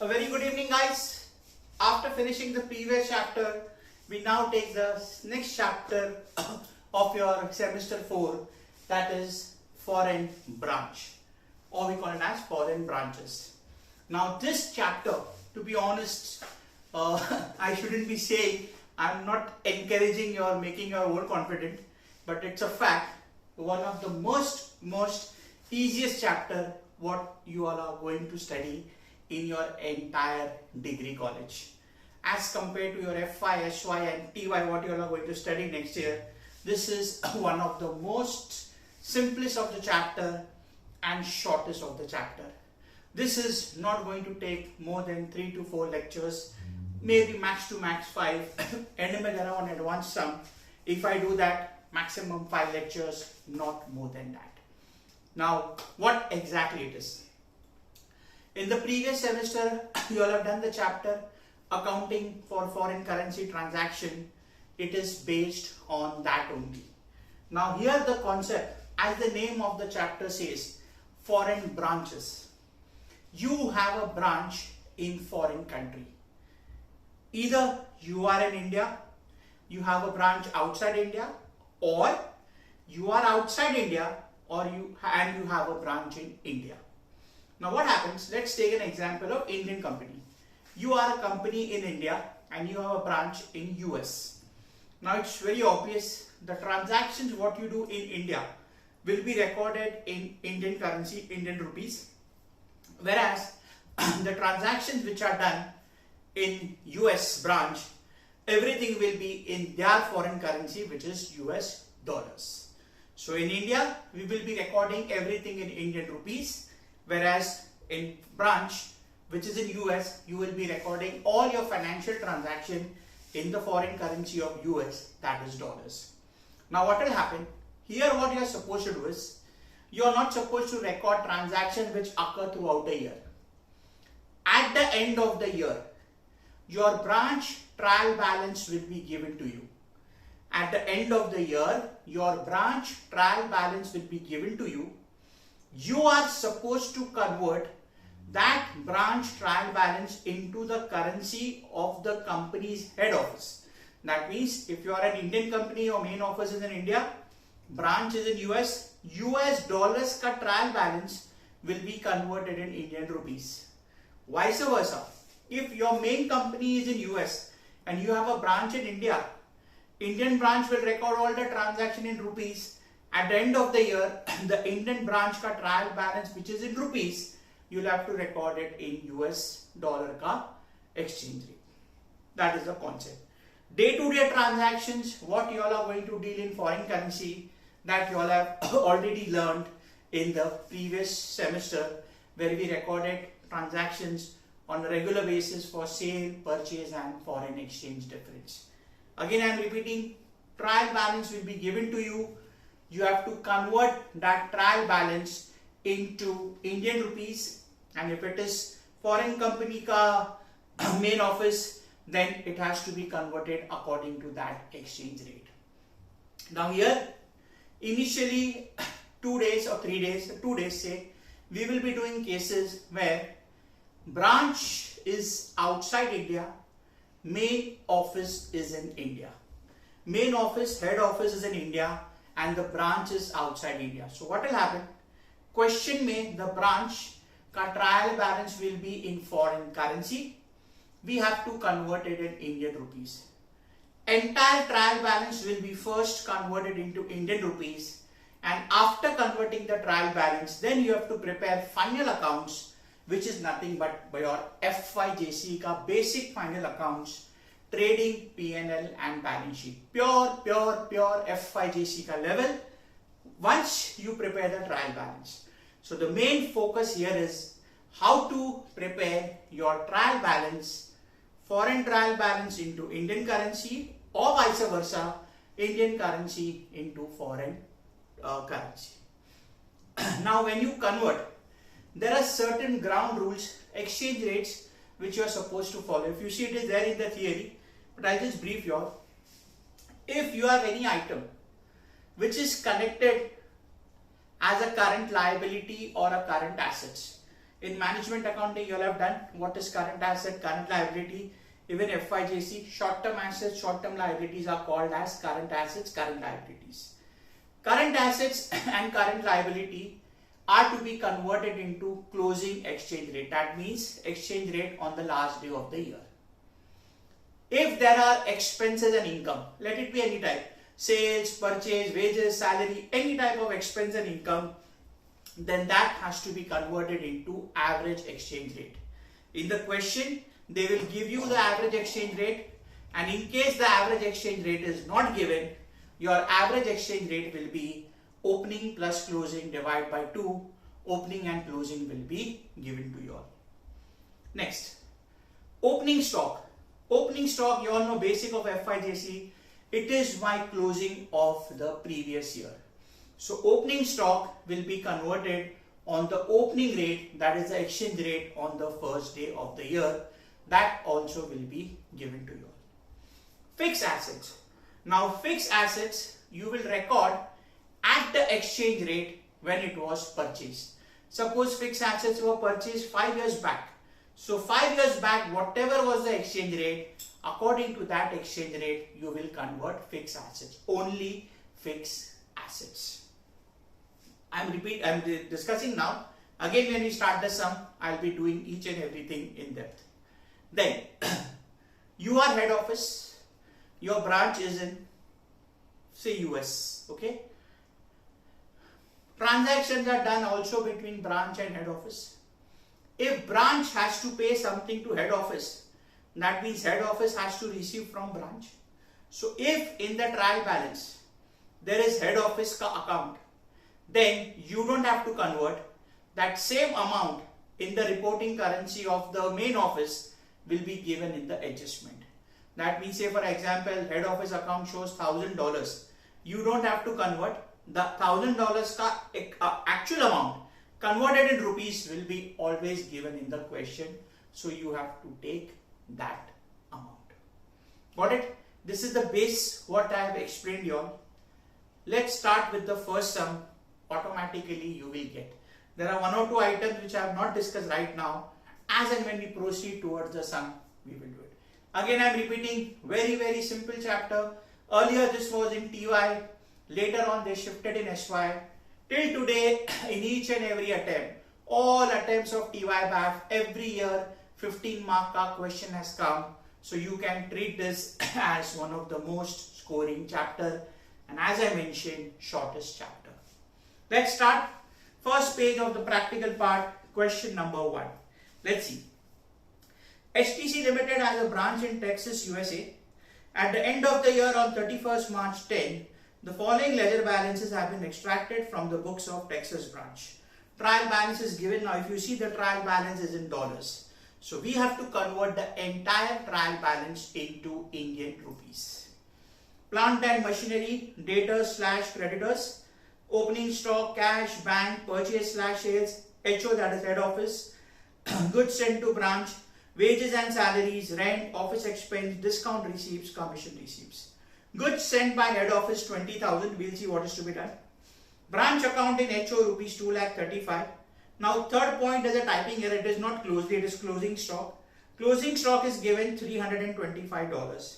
A very good evening, guys. After finishing the previous chapter, we now take the next chapter of your semester 4, that is foreign branch, or we call it as foreign branches. Now this chapter, to be honest, I shouldn't be saying, I'm not encouraging you or making you overconfident, but it's a fact, one of the most easiest chapter what you all are going to study in your entire degree college. As compared to your FY, SY and TY what you all are going to study next year, this is one of the most simplest of the chapter and shortest of the chapter. This is not going to take more than 3 to 4 lectures, maybe max to max 5, NML around advanced sum. If I do that, maximum 5 lectures, not more than that. Now, what exactly it is? In the previous semester, you all have done the chapter accounting for foreign currency transaction. It is based on that only. Now here the concept, as the name of the chapter says, foreign branches. You have a branch in foreign country. Either you are in India, you have a branch outside India, or you are outside India or you have a branch in India. Now what happens? Let's take an example of Indian company. You are a company in India and you have a branch in US. Now it's very obvious, the transactions what you do in India will be recorded in Indian currency, Indian rupees, whereas the transactions which are done in US branch, everything will be in their foreign currency, which is US dollars. So in India, we will be recording everything in Indian rupees, whereas in branch, which is in US, you will be recording all your financial transaction in the foreign currency of US, that is dollars. Now what will happen? Here what you are supposed to do is, you are not supposed to record transactions which occur throughout the year. At the end of the year, your branch trial balance will be given to you. At the end of the year, your branch trial balance will be given to you. You are supposed to convert that branch trial balance into the currency of the company's head office. That means if you are an Indian company, your main office is in India, branch is in US, US dollars ka trial balance will be converted in Indian rupees. Vice versa. If your main company is in US and you have a branch in India, Indian branch will record all the transaction in rupees. At the end of the year, the Indian branch ka trial balance, which is in rupees, you'll have to record it in US dollar ka exchange rate. That is the concept. Day-to-day transactions, what you all are going to deal in foreign currency, that you all have already learned in the previous semester, where we recorded transactions on a regular basis for sale, purchase and foreign exchange difference. Again, I am repeating, trial balance will be given to you. You have to convert that trial balance into Indian rupees, and if it is foreign company ka main office, then it has to be converted according to that exchange rate. Now here, initially 2 days or 3 days, 2 days say, we will be doing cases where branch is outside India, main office is in India. Main office, head office is in India and the branch is outside India. So what will happen? Question mein, the branch ka trial balance will be in foreign currency. We have to convert it in Indian rupees. Entire trial balance will be first converted into Indian rupees, and after converting the trial balance, then you have to prepare final accounts, which is nothing but your FYJC ka basic final accounts, trading, P&L and balance sheet. Pure FYJC ka level once you prepare the trial balance. So the main focus here is how to prepare your trial balance, foreign trial balance into Indian currency or vice versa, Indian currency into foreign currency. Now when you convert, there are certain ground rules, exchange rates, which you are supposed to follow. If you see, it is there in the theory, but I'll just brief you all. If you have any item which is connected as a current liability or a current assets, In management accounting, you'll have done what is current asset, current liability. Even FYJC, short-term assets, short-term liabilities are called as current assets, current liabilities. Current assets and current liability are to be converted into closing exchange rate. That means exchange rate on the last day of the year. If there are expenses and income, let it be any type, sales, purchase, wages, salary, any type of expense and income, then that has to be converted into average exchange rate. In the question, they will give you the average exchange rate, and in case the average exchange rate is not given, your average exchange rate will be opening plus closing divided by 2. Opening and closing will be given to you all. Next, opening stock. Opening stock, you all know basic of FYJC. It is my closing of the previous year. So opening stock will be converted on the opening rate, that is the exchange rate on the first day of the year. That also will be given to you. Fixed assets. Now fixed assets you will record at the exchange rate when it was purchased. Suppose fixed assets were purchased 5 years back. So 5 years back, whatever was the exchange rate, according to that exchange rate, you will convert fixed assets. Only fixed assets. I'm discussing now. Again, when we start the sum, I'll be doing each and everything in depth. Then, you are head office. Your branch is in, say, US. Okay. Transactions are done also between branch and head office. If branch has to pay something to head office, that means head office has to receive from branch. So if in the trial balance there is head office account, then you don't have to convert. That same amount in the reporting currency of the main office will be given in the adjustment. That means, say for example, head office account shows $1,000. You don't have to convert. The $1,000 actual amount converted in rupees will be always given in the question. So you have to take that amount. Got it? This is the base what I have explained you all. Let's start with the first sum. Automatically you will get. There are 1 or 2 items which I have not discussed right now. As and when we proceed towards the sum, we will do it. Again, I am repeating, very simple chapter. Earlier this was in TY. Later on they shifted in SY. Till today, in each and every attempt, all attempts of SYBAF, every year 15 mark question has come. So you can treat this as one of the most scoring chapter, and as I mentioned, shortest chapter. Let's start. First page of the practical part, question number 1. Let's see. HTC Limited has a branch in Texas, USA. At the end of the year on 31st March 10, the following ledger balances have been extracted from the books of Texas branch. Trial balance is given. Now if you see, the trial balance is in dollars. So we have to convert the entire trial balance into Indian rupees. Plant and machinery, debtors / creditors, opening stock, cash, bank, purchase / sales, HO, that is head office, goods sent to branch, wages and salaries, rent, office expense, discount receipts, commission receipts. Goods sent by head office 20,000. We'll see what is to be done. Branch account in HO rupees 2,35,000. Now third point is a typing error. It is not closely, it is closing stock. Closing stock is given $325.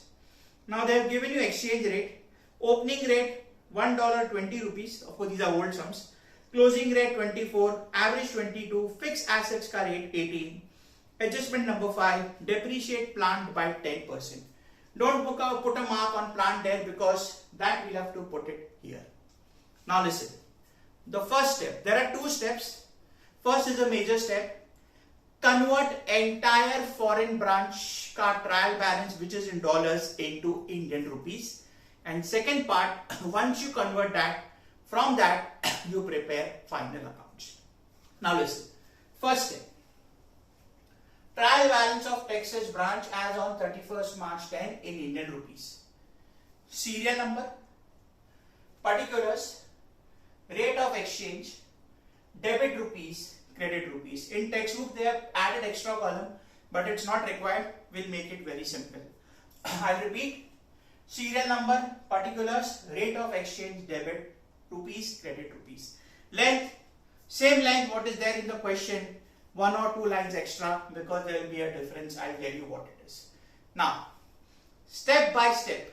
Now they have given you exchange rate. Opening rate $1.20. Of course these are old sums. Closing rate 24, average 22, fixed assets ka rate 18. Adjustment number 5, depreciate plant by 10%. Don't put a mark on plant there because that we'll have to put it here. Now listen, the first step, there are 2 steps. First is a major step. Convert entire foreign branch ka trial balance, which is in dollars, into Indian rupees. And second part, once you convert that, from that you prepare final accounts. Now listen, first step. Trial balance of Texas branch as on 31st March 10 in Indian rupees. Serial number, particulars, rate of exchange, debit rupees, credit rupees. In textbook they have added extra column, but it's not required. We'll make it very simple. I'll repeat. Serial number, particulars, rate of exchange, debit rupees, credit rupees. Length, same length what is there in the question. one or two lines extra because there will be a difference. I'll tell you what it is. Now, step by step,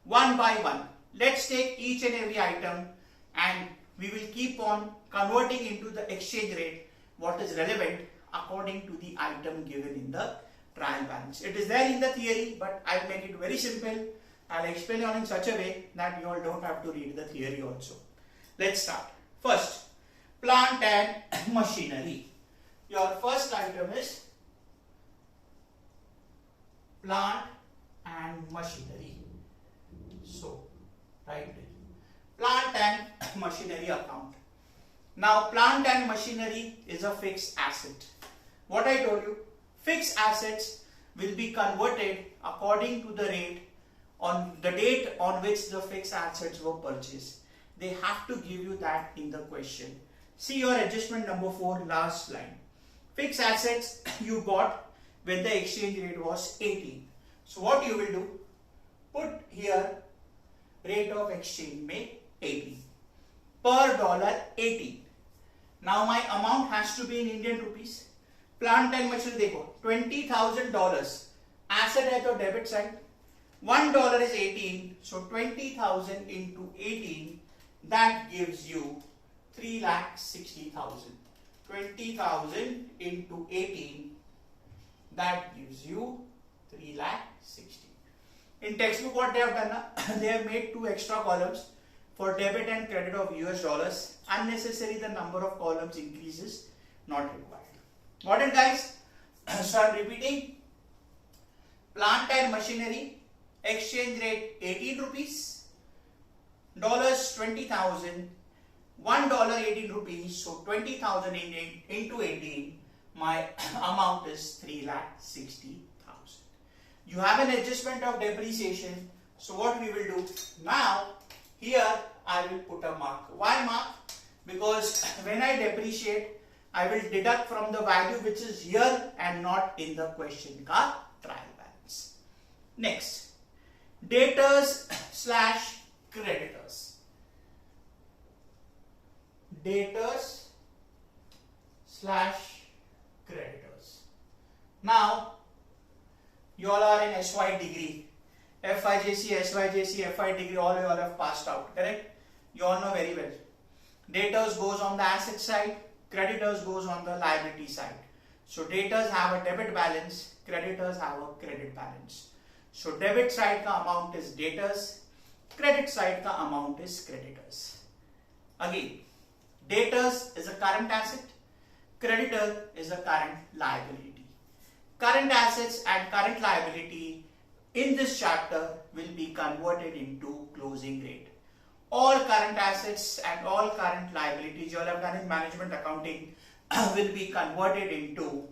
one by one, let's take each and every item and we will keep on converting into the exchange rate what is relevant according to the item given in the trial balance. It is there in the theory, but I'll make it very simple. I'll explain it in such a way that you all don't have to read the theory also. Let's start. First, plant and machinery. Your first item is plant and machinery. So, right there. Plant and machinery account. Now, plant and machinery is a fixed asset. What I told you, fixed assets will be converted according to the rate on the date on which the fixed assets were purchased. They have to give you that in the question. See your adjustment number 4, last line. Fixed assets you bought when the exchange rate was 18. So what you will do, put here rate of exchange may 18 per dollar 18. Now my amount has to be in Indian rupees. Plant and machinery देखो $20,000 asset है तो debit side. $1 is 18, so 20,000 into 18, that gives you 3,60,000. 20,000 into 18, that gives you 3,60,000. In textbook what they have done, they have made 2 extra columns for debit and credit of US dollars. Unnecessary, the number of columns increases, not required. Got it, guys? So I am repeating. Plant and machinery, exchange rate 18 rupees, dollars 20,000, $1 18 rupees, so 20,000 into 18, my amount is 3,60,000. You have an adjustment of depreciation, so what we will do now, here I will put a mark. Why mark? Because when I depreciate, I will deduct from the value which is here and not in the question ka trial balance. Next, debtors slash creditors. Debtors slash creditors. Now, you all are in SY degree. FIJC, SYJC, FI degree, all you all have passed out, correct? You all know very well. Debtors goes on the asset side, creditors goes on the liability side. So debtors have a debit balance, creditors have a credit balance. So debit side ka amount is debtors, credit side ka amount is creditors. Again, debtors is a current asset, creditor is a current liability. Current assets and current liability in this chapter will be converted into closing rate. All current assets and all current liabilities you all have done in management accounting will be converted into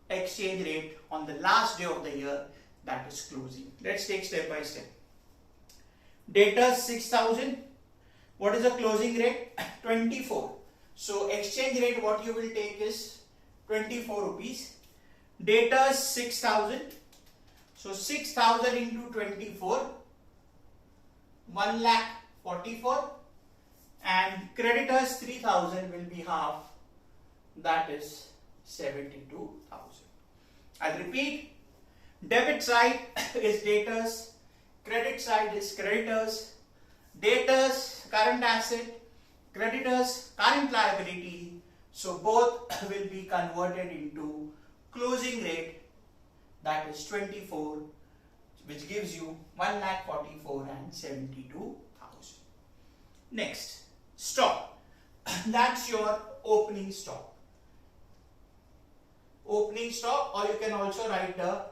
exchange rate on the last day of the year, that is closing. Let's take step by step. Debtors 6,000. What is the closing rate? 24. So exchange rate what you will take is 24 rupees. Debtors 6,000. So 6,000 into 24, 1,44,000, and creditors 3,000 will be half, that is 72,000. I'll repeat, debit side is debtors, credit side is creditors, debtors current asset, creditors current liability, so both will be converted into closing rate, that is 24, which gives you 1,44,000 and 72,000. Next, stock. That's your opening stock. Opening stock, or you can also write the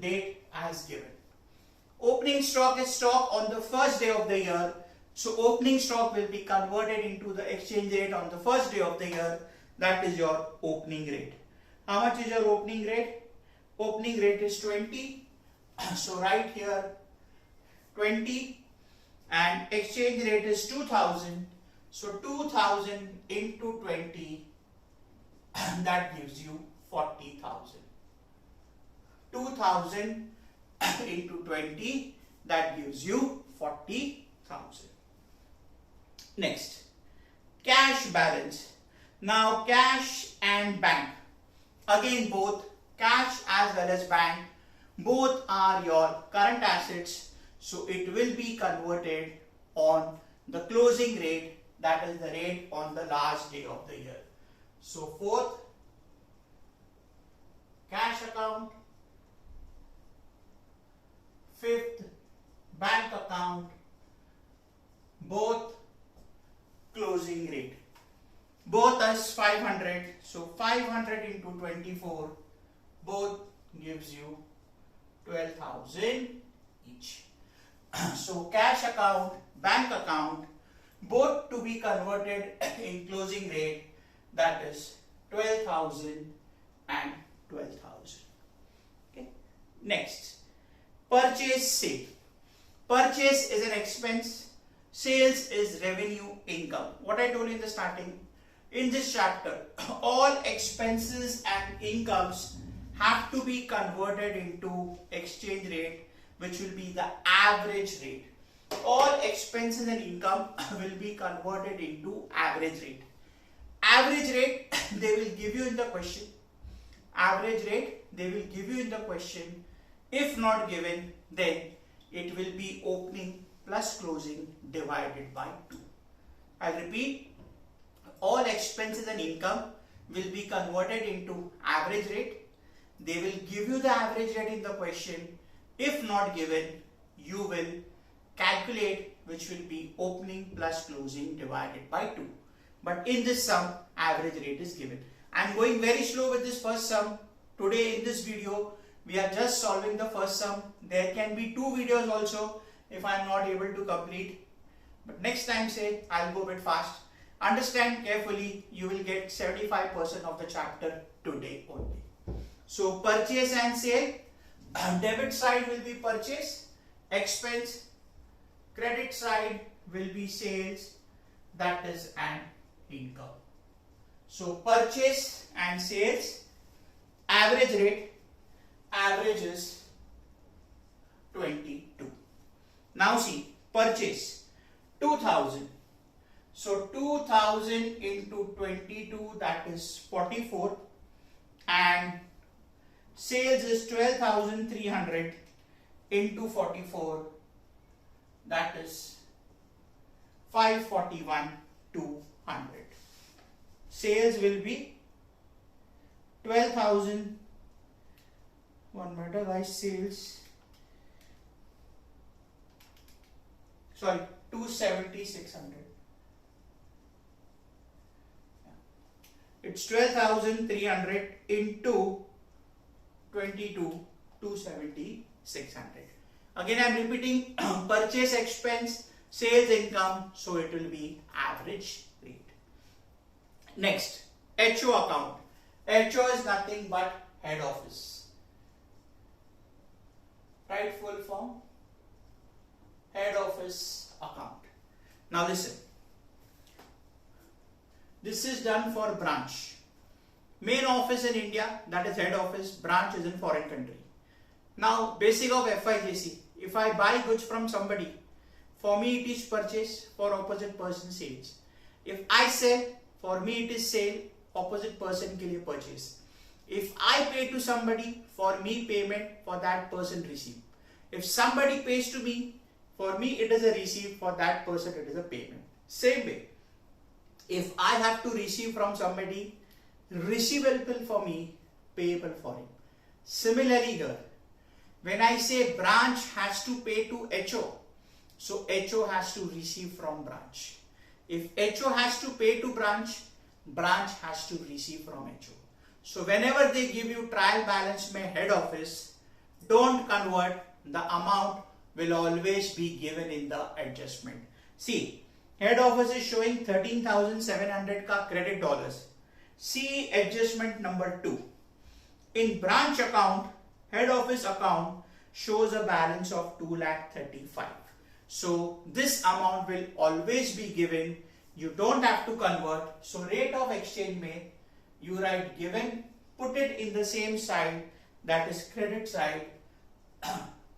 date as given. Opening stock is stock on the first day of the year. So opening stock will be converted into the exchange rate on the first day of the year. That is your opening rate. How much is your opening rate? Opening rate is 20. So write here 20, and exchange rate is 2,000. So 2,000 into 20, that gives you 40,000. 2,000 into 20, that gives you 40,000. Next, cash balance. Now cash and bank. Again, both cash as well as bank, both are your current assets. So it will be converted on the closing rate, that is the rate on the last day of the year. So fourth, cash account. Fifth, bank account. Both closing rate. Both as 500. So 500 into 24, both gives you 12,000 each. So cash account, bank account, both to be converted in closing rate, that is 12,000 and 12,000. Okay. Next, purchase sale. Purchase is an expense. Sales is revenue income. What I told you in the starting. In this chapter, all expenses and incomes have to be converted into exchange rate, which will be the average rate. All expenses and income will be converted into average rate. Average rate they will give you in the question. Average rate they will give you in the question. If not given, then it will be opening plus closing divided by 2. I'll repeat. All expenses and income will be converted into average rate. They will give you the average rate in the question. If not given, you will calculate, which will be opening plus closing divided by 2. But in this sum, average rate is given. I am going very slow with this first sum. Today in this video, we are just solving the first sum. There can be 2 videos also if I am not able to complete. But next time, say, I will go a bit fast. Understand carefully, you will get 75% of the chapter today only. So purchase and sale, debit side will be purchase, expense, credit side will be sales, that is an income. So purchase and sales, average rate, average is 22. Now see, purchase 2,000. So 2,000 into 22, that is 44, and sales is 12,300 into 44, that is 541,200. Sales will be 12,000. One minute, guys. Sales. Sorry, 270,600. It's 12,300 into 22, 270,600. Again, I am repeating purchase expense, sales income, so it will be average rate. Next, HO account. HO is nothing but head office. Right, full form? Head office account. Now listen. This is done for branch. Main office in India, that is head office. Branch is in foreign country. Now, basic of FIJC. If I buy goods from somebody, for me it is purchase, for opposite person sales. If I sell, for me it is sale, opposite person ke liye purchase. If I pay to somebody, for me payment, for that person receive. If somebody pays to me, for me it is a receive, for that person it is a payment. Same way. If I have to receive from somebody, receivable for me, payable for him. Similarly here, when I say branch has to pay to HO, so HO has to receive from branch. If HO has to pay to branch, branch has to receive from HO. So whenever they give you trial balance mein head office, don't convert, the amount will always be given in the adjustment. See, head office is showing 13,700 ka credit dollars. See adjustment number 2. In branch account, head office account shows a balance of 2,35,000. So this amount will always be given. You don't have to convert. So rate of exchange mein, you write given, put it in the same side, that is credit side,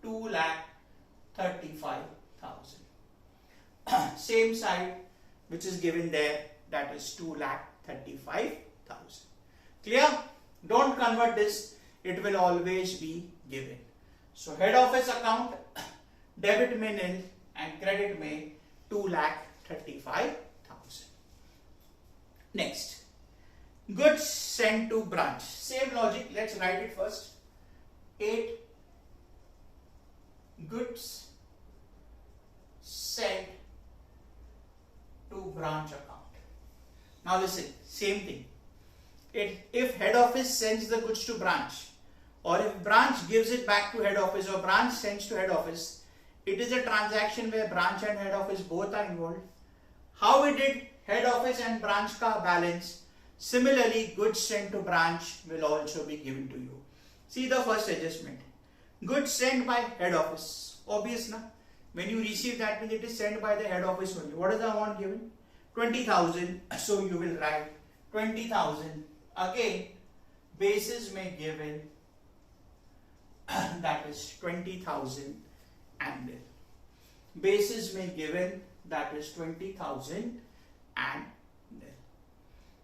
2,35,000. Same side which is given there, that is 2,35,000. Clear? Don't convert this, it will always be given. So head office account, debit may nil and credit may 2,35,000. Next, goods sent to branch. Same logic, let's write it first. 8 goods sent to branch account. Now listen, same thing. If head office sends the goods to branch, or if branch gives it back to head office, or branch sends to head office, it is a transaction where branch and head office both are involved. How we did head office and branch ka balance, similarly goods sent to branch will also be given to you. See the first adjustment. Goods sent by head office. Obvious na? When you receive that means it is sent by the head office only. What is the amount given? 20,000. So you will write 20,000. Again, basis may given that is 20,000 and nil. Basis may given that is 20,000 and nil.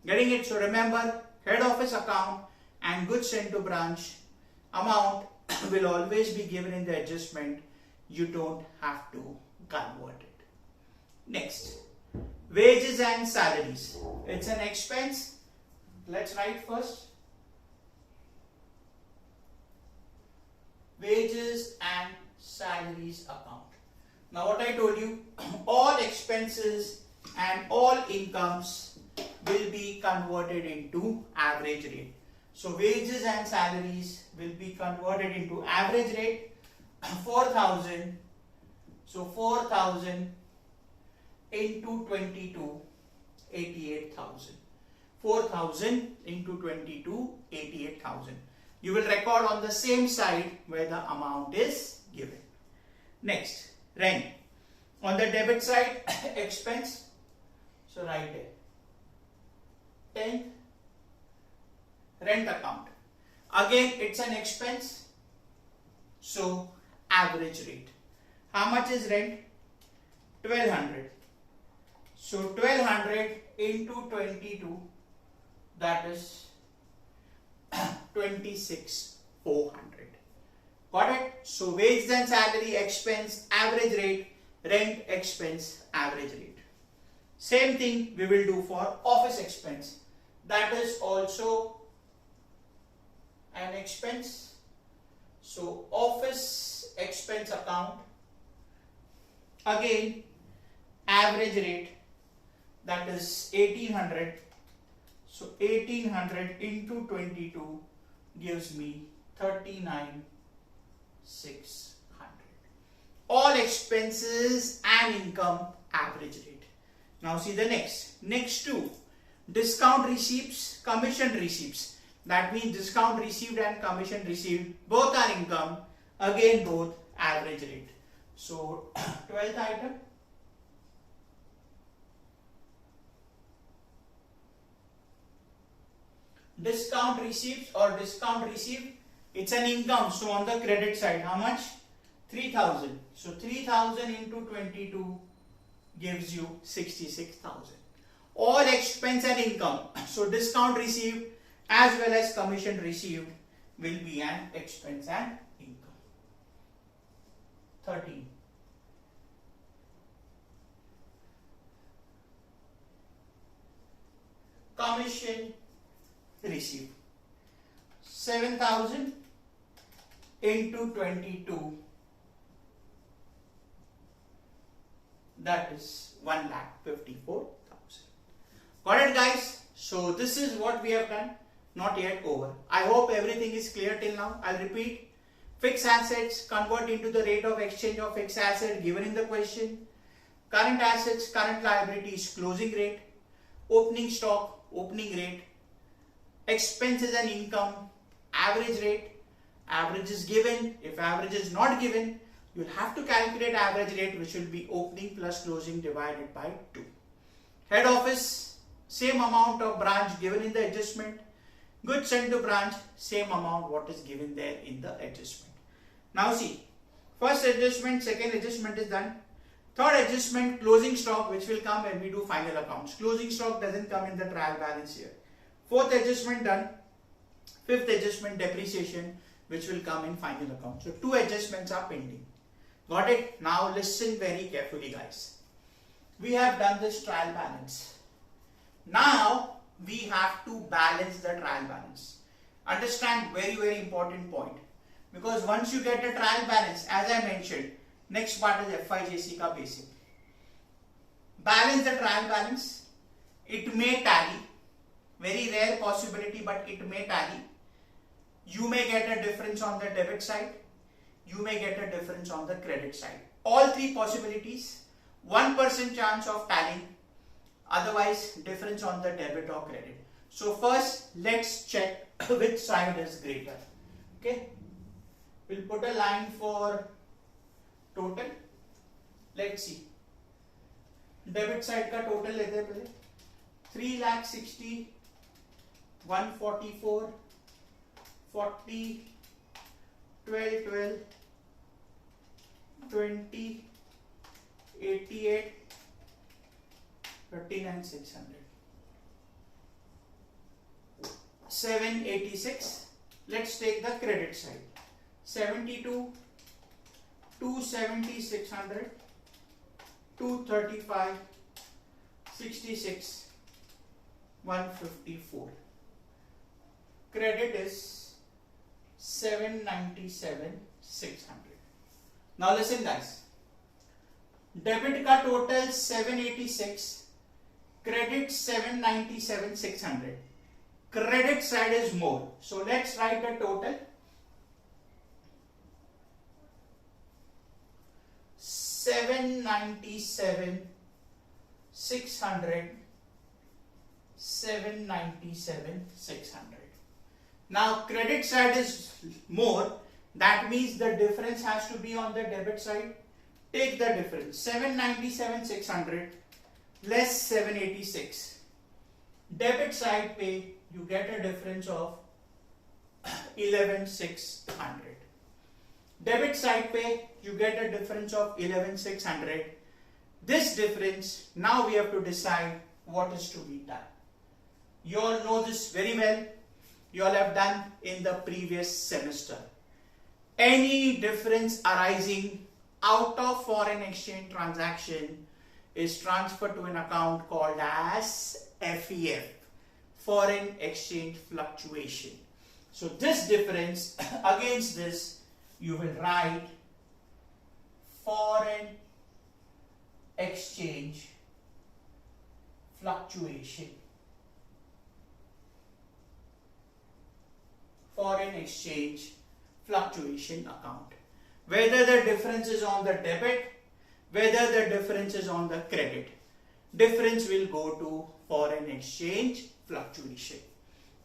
Getting it? So remember, head office account and goods sent to branch amount will always be given in the adjustment. You don't have to convert it. Next, wages and salaries. It's an expense. Let's write first. Wages and salaries account. Now what I told you, all expenses and all incomes will be converted into average rate. So wages and salaries will be converted into average rate. 4,000. So 4,000 into 22, 88,000. 4,000 into 22, 88,000. You will record on the same side where the amount is given. Next, rent. On the debit side, expense. So write it. 10th, rent account. Again, it's an expense. So average rate. How much is rent? 1,200. So 1,200 into 22, that is 26,400. Got it? So wages and salary, expense, average rate, rent, expense, average rate. Same thing we will do for office expense. That is also an expense. So office expense account, again average rate, that is 1,800. So 1,800 into 22 gives me 39,600. All expenses and income average rate. Now see the next two. Discount receipts, commission receipts. That means discount received and commission received, both are income. Again, both average rate. So 12th item. Discount receipts or discount received, it's an income. So on the credit side, how much? 3,000. So 3,000 into 22 gives you 66,000. All expense and income. So discount received as well as commission received will be an expense and income. 13. Commission received. 7,000 into 22, that is 1,54,000. Got it, guys? So this is what we have done. Not yet over. I hope everything is clear till now. I'll repeat. Fixed assets convert into the rate of exchange of fixed asset given in the question. Current assets, current liabilities, closing rate. Opening stock, opening rate. Expenses and income, average rate. Average is given. If average is not given, you'll have to calculate average rate, which will be opening plus closing divided by 2. Head office, same amount of branch given in the adjustment. Goods sent to branch, same amount what is given there in the adjustment. Now see, first adjustment, second adjustment is done. Third adjustment, closing stock, which will come when we do final accounts. Closing stock doesn't come in the trial balance here. Fourth adjustment done. Fifth adjustment, depreciation, which will come in final account. So 2 adjustments are pending. Got it? Now listen very carefully, guys. We have done this trial balance. Now we have to balance the trial balance. Understand, very, very important point. Because once you get a trial balance, as I mentioned, next part is FYJC ka basic. Balance the trial balance. It may tally. Very rare possibility, but it may tally. You may get a difference on the debit side. You may get a difference on the credit side. All 3 possibilities. 1% chance of tallying. Otherwise, difference on the debit or credit. So first, let's check which side is greater. Okay. We'll put a line for total. Let's see. Debit side ka total lete hain pehle. 3,60,000, 144, 40, 12, 12, 20, 88, 39,600. 786. Let's take the credit side. 72, 270,600, 235, 66, 154. Credit is 797,600. Now listen, guys. Debit ka total 786, credit 797,600. Credit side is more. So let's write the total. 797,600, 797,600. Now credit side is more. That means the difference has to be on the debit side. Take the difference. 797,600 less 786. Debit side pay, you get a difference of 11,600. Debit side pay, you get a difference of 11,600. This difference, now we have to decide what is to be done. You all know this very well. You all have done in the previous semester. Any difference arising out of foreign exchange transaction is transferred to an account called as FEF, foreign exchange fluctuation. So this difference, against this, you will write foreign exchange fluctuation. Foreign exchange fluctuation account. Whether the difference is on the debit, whether the difference is on the credit, difference will go to foreign exchange fluctuation.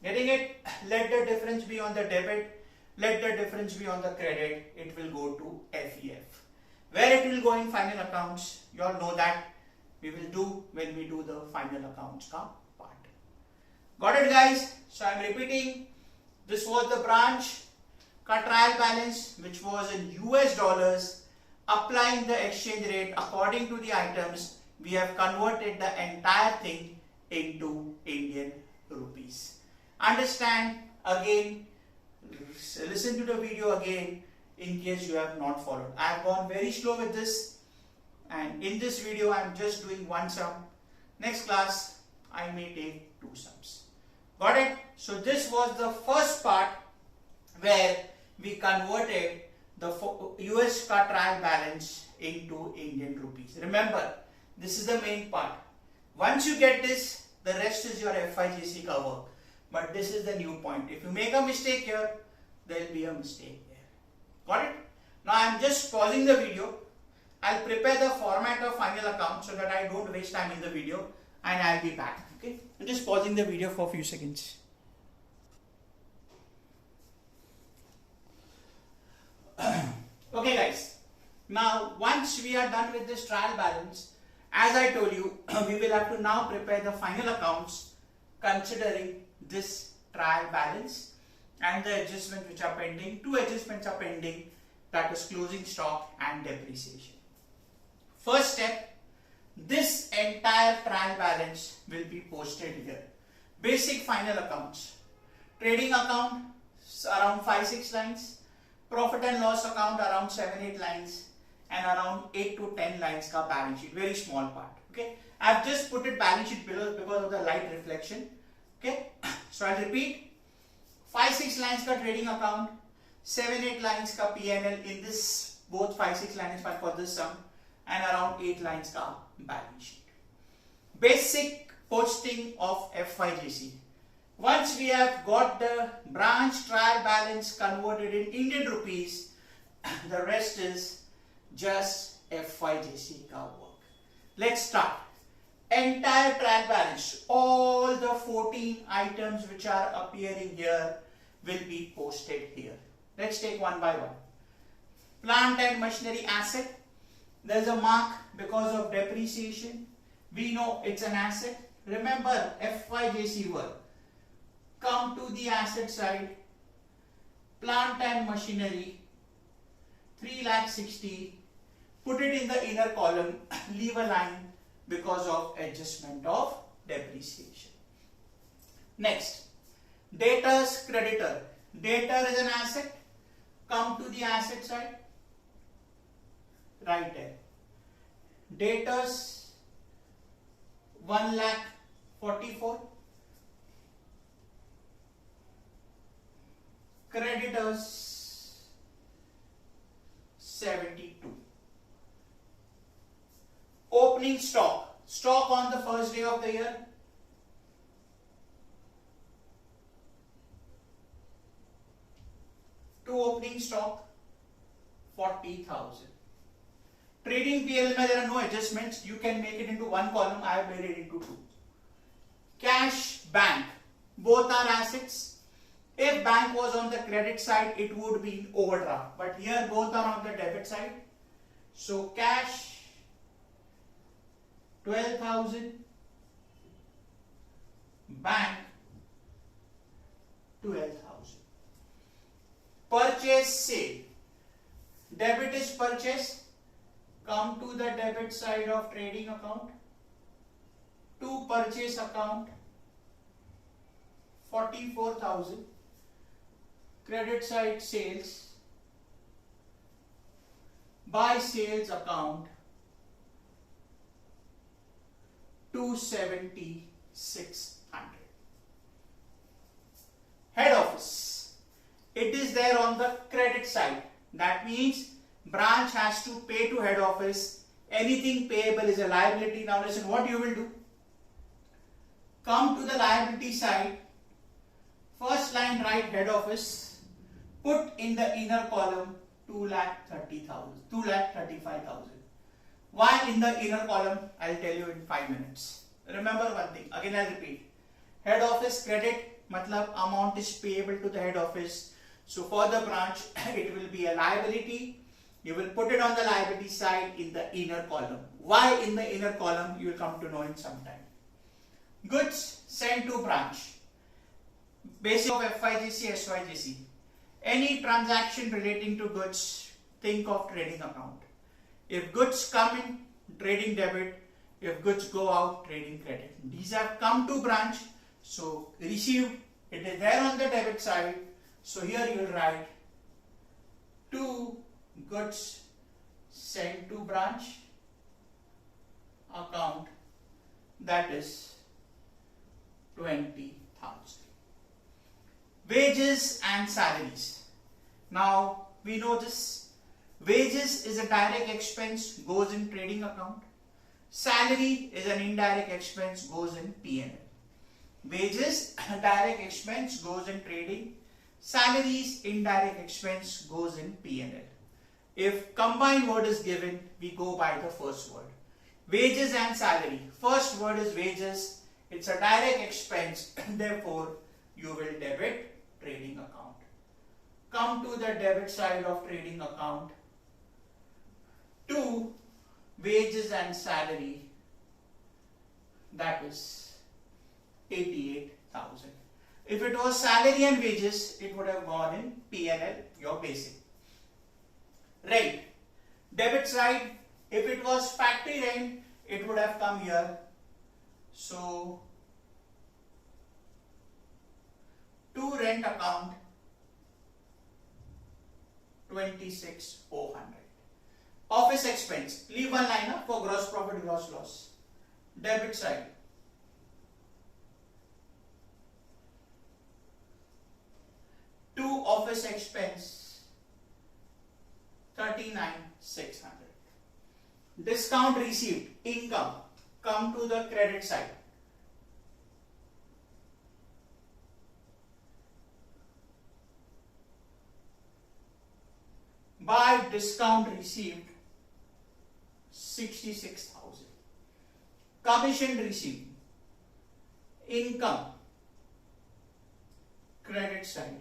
Getting it? Let the difference be on the debit, let the difference be on the credit, it will go to FEF. Where it will go in final accounts, you all know that we will do when we do the final accounts ka part. Got it, guys? So I am repeating, this was the branch ka trial balance, which was in US dollars. Applying the exchange rate according to the items, we have converted the entire thing into Indian rupees. Understand again, listen to the video again in case you have not followed. I have gone very slow with this, and in this video I am just doing one sum. Next class I may take 2 sums. Got it? So this was the first part where we converted the US ka trial balance into Indian rupees. Remember, this is the main part. Once you get this, the rest is your FIGC ka work. But this is the new point. If you make a mistake here, there will be a mistake there. Got it? Now I am just pausing the video. I'll prepare the format of final account so that I don't waste time in the video, and I'll be back. Okay? I'm just pausing the video for a few seconds. Okay, guys. Now once we are done with this trial balance, as I told you, we will have to now prepare the final accounts considering this trial balance and the adjustments which are pending. 2 adjustments are pending, that is closing stock and depreciation. First step, this entire trial balance will be posted here. Basic final accounts. Trading account around 5-6 lines. Profit and loss account around 7-8 lines. And around 8 to 10 lines ka balance sheet. Very small part. Okay. I have just put it balance sheet below because of the light reflection. Okay. So I'll repeat. 5-6 lines ka trading account. 7-8 lines ka P&L in this both 5-6 lines for this sum. And around 8 lines ka balance sheet. Basic posting of FYJC. Once we have got the branch trial balance converted in Indian rupees, the rest is just FYJC ka work. Let's start. Entire trial balance, all the 14 items which are appearing here will be posted here. Let's take one by one. Plant and machinery asset. There's a mark because of depreciation. We know it's an asset. Remember FYJC work. Come to the asset side. Plant and machinery 3,60,000. Put it in the inner column. Leave a line because of adjustment of depreciation. Next, debtors creditor. Debtor is an asset. Come to the asset side. Right there. Debtors 1,44,000. Creditors 72. Opening stock. Stock on the first day of the year. To opening stock 40,000. Trading PL, there are no adjustments. You can make it into one column. I have made it into two. Cash, bank. Both are assets. If bank was on the credit side, it would be in overdraft. But here both are on the debit side. So cash 12,000. Bank 12,000. Purchase, sale. Debit is purchase. Come to the debit side of trading account. To purchase account 44,000. Credit side sales. By sales account 276,000. Head office. It is there on the credit side. That means branch has to pay to head office. Anything payable is a liability. Now listen, what you will do? Come to the liability side. First line, write head office. Put in the inner column 2,35,000. Why in the inner column? I'll tell you in 5 minutes. Remember one thing. Again I'll repeat. Head office credit, matlab amount is payable to the head office. So for the branch, it will be a liability. You will put it on the liability side in the inner column. Why in the inner column? You will come to know in some time. Goods sent to branch. Basic of FYJC, SYJC. Any transaction relating to goods, think of trading account. If goods come in, trading debit. If goods go out, trading credit. These have come to branch. So received, it is there on the debit side. So here you will write to goods sent to branch account, that is 20,000. Wages and salaries. Now we know this. Wages is a direct expense, goes in trading account. Salary is an indirect expense, goes in P&L. Wages, direct expense, goes in trading. Salaries, indirect expense, goes in P&L. If combined word is given, we go by the first word. Wages and salary. First word is wages. It's a direct expense. Therefore, you will debit trading account. Come to the debit side of trading account. To wages and salary. That is 88,000. If it was salary and wages, it would have gone in P&L, your basic. Right. Debit side, If it was factory rent, it would have come here. So to rent account 26,400. Office expense, leave one line up for gross profit, gross loss. Debit side, to office expense 39,600. Discount received, income, come to the credit side. By discount received 66,000. Commission received, income, credit side.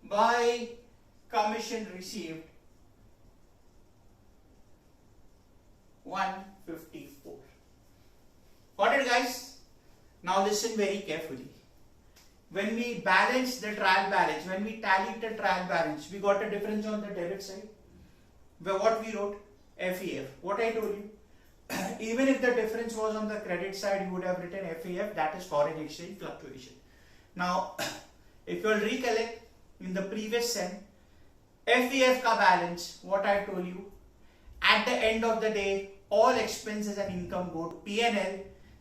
By commission received 154. Got it, guys? Now listen very carefully. When we balance the trial balance, when we tallied the trial balance, we got a difference on the debit side. Where what we wrote? FEF. What I told you? Even if the difference was on the credit side, you would have written FEF, that is foreign exchange fluctuation. Now, if you will recollect in the previous sem, FEF ka balance, what I told you, at the end of the day, all expenses and income go to P&L.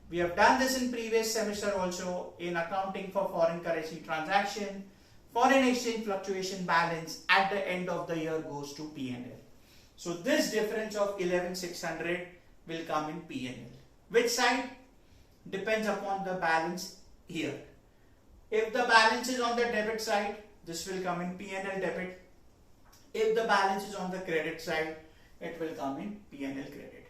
We have done this in previous semester also in accounting for foreign currency transaction. Foreign exchange fluctuation balance at the end of the year goes to P&L. So this difference of 11,600 will come in P&L. Which side? Depends upon the balance here. If the balance is on the debit side, this will come in P&L debit. If the balance is on the credit side, it will come in P&L credit.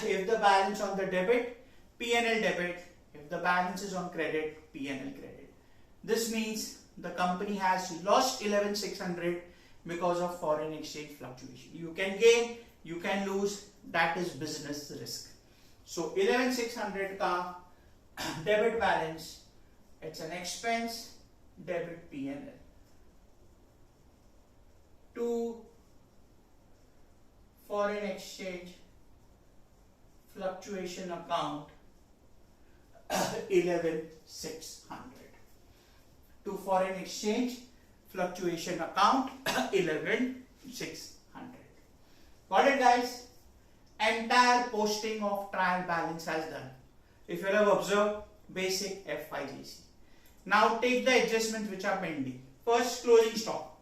If the balance on the debit, P&L debit. If the balance is on credit, P&L credit. This means the company has lost 11,600 because of foreign exchange fluctuation. You can gain, you can lose, that is business risk. So 11,600 ka debit balance, it's an expense, debit P&L. To foreign exchange fluctuation account 11,600. To foreign exchange fluctuation account 11,600. Got it, guys? Entire posting of trial balance has done. If you have observed, basic FYGC. Now take the adjustments which are pending. First, closing stock.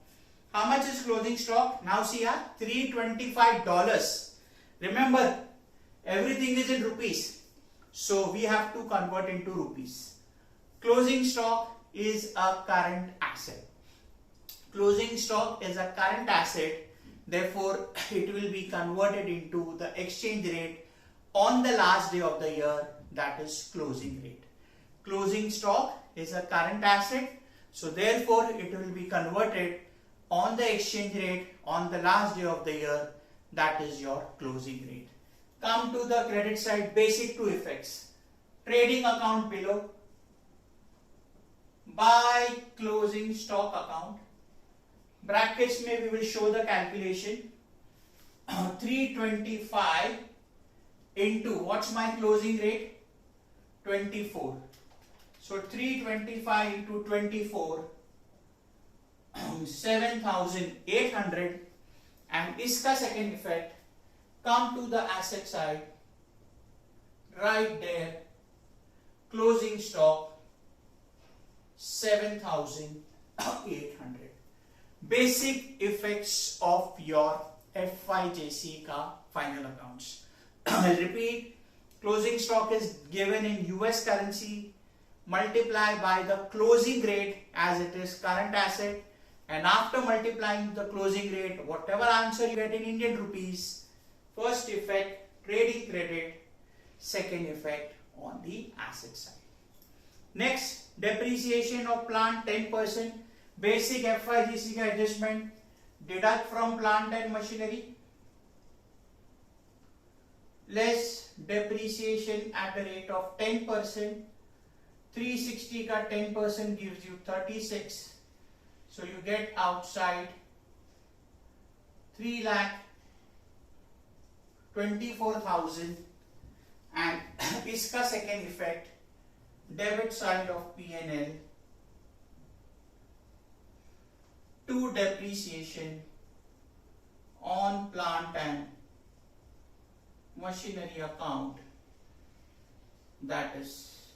How much is closing stock? Now see here, $325. Remember, everything is in rupees. So we have to convert into rupees. Closing stock is a current asset. Closing stock is a current asset. Therefore, it will be converted into the exchange rate on the last day of the year, that is closing rate. Closing stock is a current asset. So therefore, it will be converted on the exchange rate on the last day of the year, that is your closing rate. Come to the credit side, basic two effects. Trading account below, by closing stock account, brackets may we will show the calculation. 325 into what's my closing rate? 24. So 325 into 24, 7,800, and iska second effect. Come to the asset side, right there, closing stock 7,800. Basic effects of your FYJC ka final accounts. I'll repeat, closing stock is given in US currency, multiply by the closing rate as it is current asset, and after multiplying the closing rate, whatever answer you get in Indian rupees, first effect trading credit, second effect on the asset side. Next, depreciation of plant 10%, basic FYGC ka adjustment, deduct from plant and machinery, less depreciation at the rate of 10%, 360 ka 10% gives you 36, so you get outside 3,80,000 24,000 and इसका second effect debit side of P&L to depreciation on plant and machinery account, that is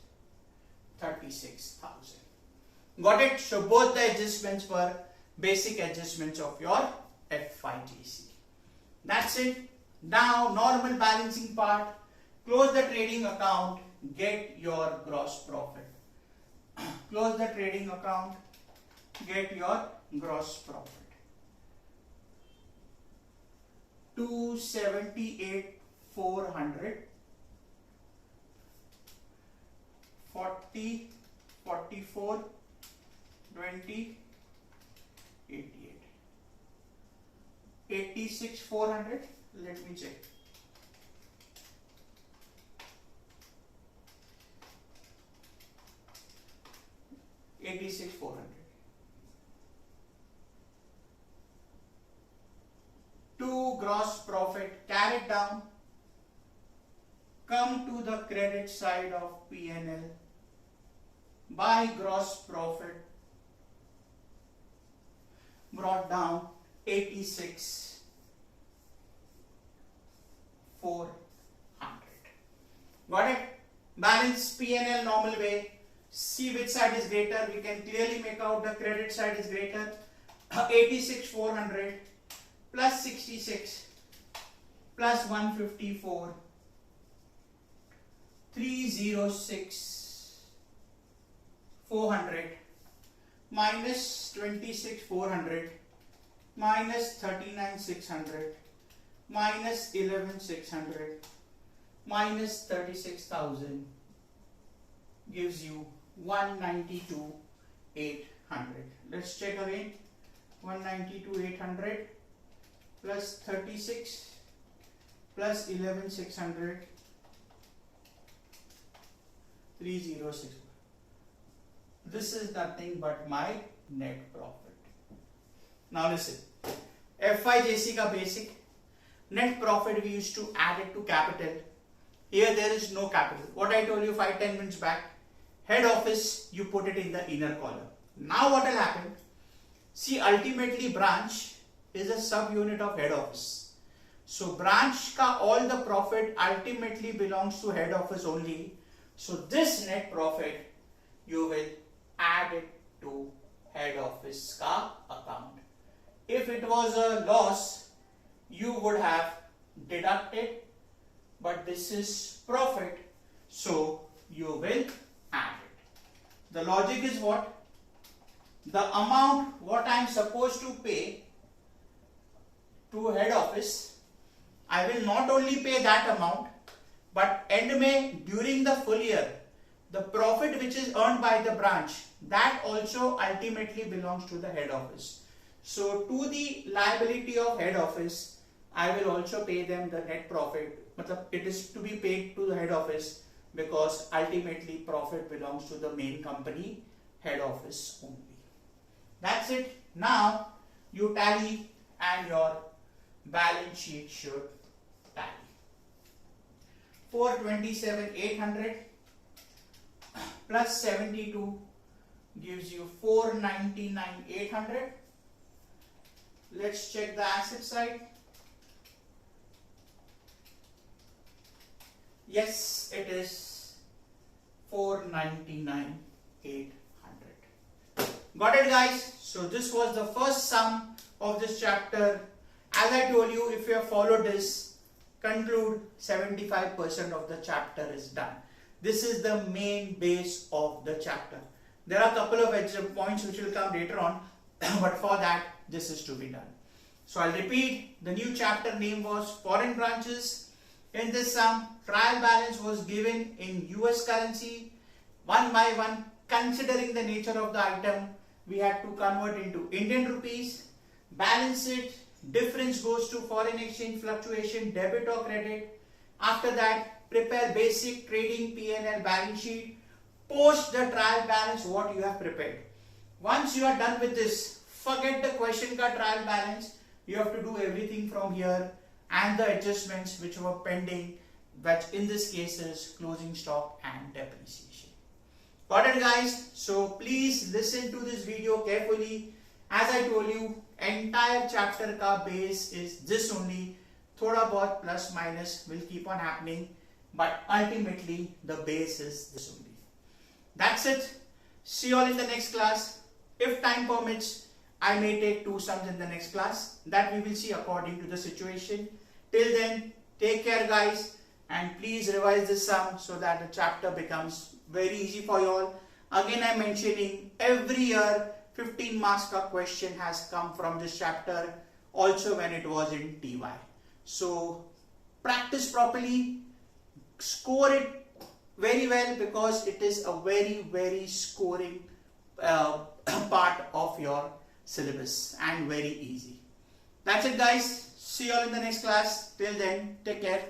36,000. Got it? So both the adjustments were basic adjustments of your FYJC. That's it. Now normal balancing part. Close the trading account, get your gross profit. Close the trading account, get your gross profit. 278,400, 40, 44, 20, 88, 86,400. Let me check. $86,400. To gross profit, carried down, come to the credit side of P&L, by gross profit, brought down 86,400. Got it? Balance P&L normal way. See which side is greater. We can clearly make out the credit side is greater. 86,400 plus 66 plus 154, 306,400 minus 26,400 minus 39,600 minus 11,600 minus 36,000 gives you 192,800. Let's check again. 192,800 plus 36 plus 11,600, 306. This is nothing but my net profit. Now listen, FYJC ka basic net profit we used to add it to capital. Here there is no capital. What I told you 5-10 minutes back, head office you put it in the inner column. Now what will happen? See, ultimately branch is a subunit of head office. So branch ka all the profit ultimately belongs to head office only. So this net profit you will add it to head office ka account. If it was a loss, you would have deducted, but this is profit, so you will add it. The logic is what? The amount what I am supposed to pay to head office, I will not only pay that amount, but end May during the full year, the profit which is earned by the branch, that also ultimately belongs to the head office. So to the liability of head office, I will also pay them the net profit. It is to be paid to the head office because ultimately profit belongs to the main company head office only. That's it. Now you tally and your balance sheet should tally. 427,800 plus 72 gives you 499,800. Let's check the asset side. Yes, it is 499,800. Got it, guys? So this was the first sum of this chapter. As I told you, if you have followed this, conclude 75% of the chapter is done. This is the main base of the chapter. There are a couple of points which will come later on, but for that, this is to be done. So I'll repeat, the new chapter name was Foreign Branches. In this sum, trial balance was given in US currency. One by one, considering the nature of the item, we had to convert into Indian rupees, balance it, difference goes to foreign exchange fluctuation, debit or credit. After that, prepare basic trading P&L balance sheet, post the trial balance what you have prepared. Once you are done with this, forget the question ka trial balance. You have to do everything from here. and the adjustments which were pending, which in this case is closing stock and depreciation. Got it, guys? So please listen to this video carefully. As I told you, entire chapter ka base is this only. Thoda bahut plus minus will keep on happening, but ultimately the base is this only. That's it. See you all in the next class. If time permits, I may take 2 sums in the next class. That we will see according to the situation. Till then, take care, guys, and please revise this sum so that the chapter becomes very easy for you all. Again, I'm mentioning every year 15 marks ka question has come from this chapter, also when it was in TY. So practice properly, score it very well, because it is a very scoring part of your syllabus and very easy. That's it, guys. See you all in the next class. Till then, take care.